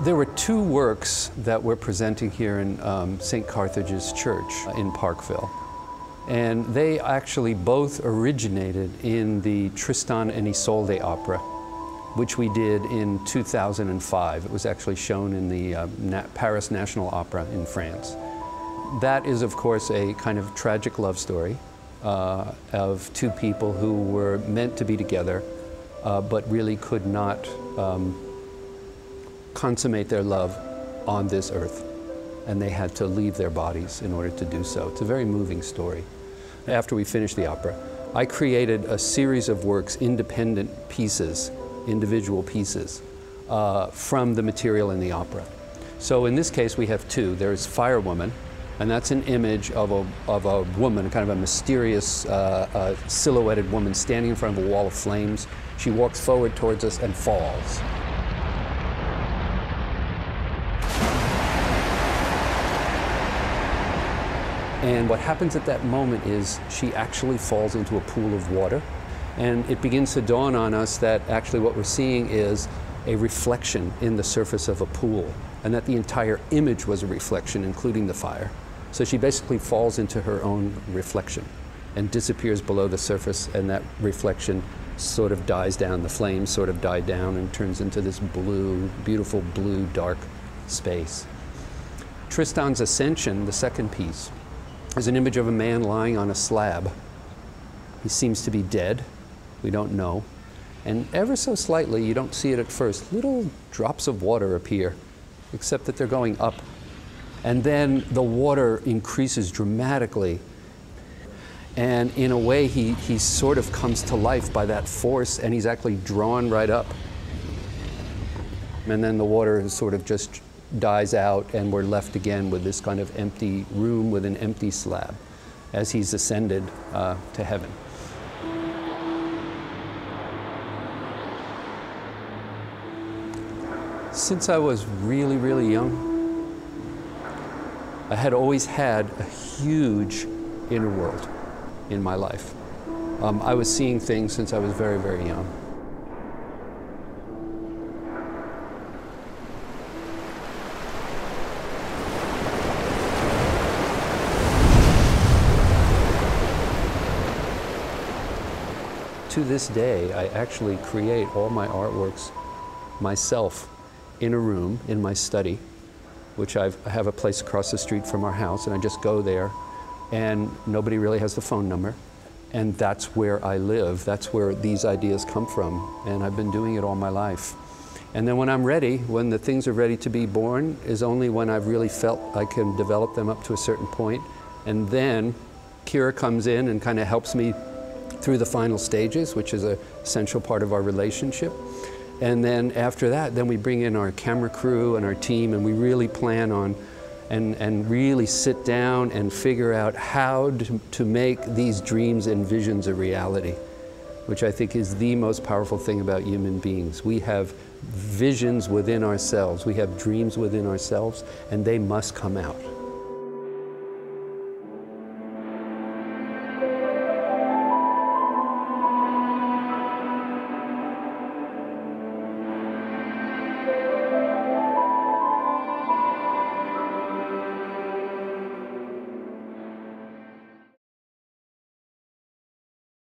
There were two works that we're presenting here in St. Carthage's Church in Parksville. And they actually both originated in the Tristan and Isolde opera, which we did in 2005. It was actually shown in the Paris National Opera in France. That is, of course, a kind of tragic love story of two people who were meant to be together, but really could not consummate their love on this earth. And they had to leave their bodies in order to do so. It's a very moving story. After we finished the opera, I created a series of works, independent pieces, individual pieces, from the material in the opera. So in this case, we have two. There's Firewoman, and that's an image of a woman, kind of a mysterious silhouetted woman standing in front of a wall of flames. She walks forward towards us and falls. And what happens at that moment is she actually falls into a pool of water. And it begins to dawn on us that actually what we're seeing is a reflection in the surface of a pool, and that the entire image was a reflection, including the fire. So she basically falls into her own reflection and disappears below the surface, and that reflection sort of dies down. The flames sort of die down and turns into this blue, beautiful blue, dark space. Tristan's Ascension, the second piece, is an image of a man lying on a slab. He seems to be dead. We don't know. And ever so slightly, you don't see it at first, little drops of water appear, except that they're going up. And then the water increases dramatically. And in a way, he sort of comes to life by that force, and he's actually drawn right up. And then the water is sort of just dies out, and we're left again with this kind of empty room with an empty slab as he's ascended to heaven. Since I was really, really young, I had always had a huge inner world in my life. I was seeing things since I was very, very young. To this day, I actually create all my artworks myself in a room in my study, which I have a place across the street from our house, and I just go there, and nobody really has the phone number, and that's where I live. That's where these ideas come from, and I've been doing it all my life. And then when I'm ready, when the things are ready to be born, is only when I've really felt I can develop them up to a certain point, and then Kira comes in and kind of helps me through the final stages, which is an essential part of our relationship. And then after that, then we bring in our camera crew and our team, and we really plan on and really sit down and figure out how to make these dreams and visions a reality, which I think is the most powerful thing about human beings. We have visions within ourselves, we have dreams within ourselves, and they must come out.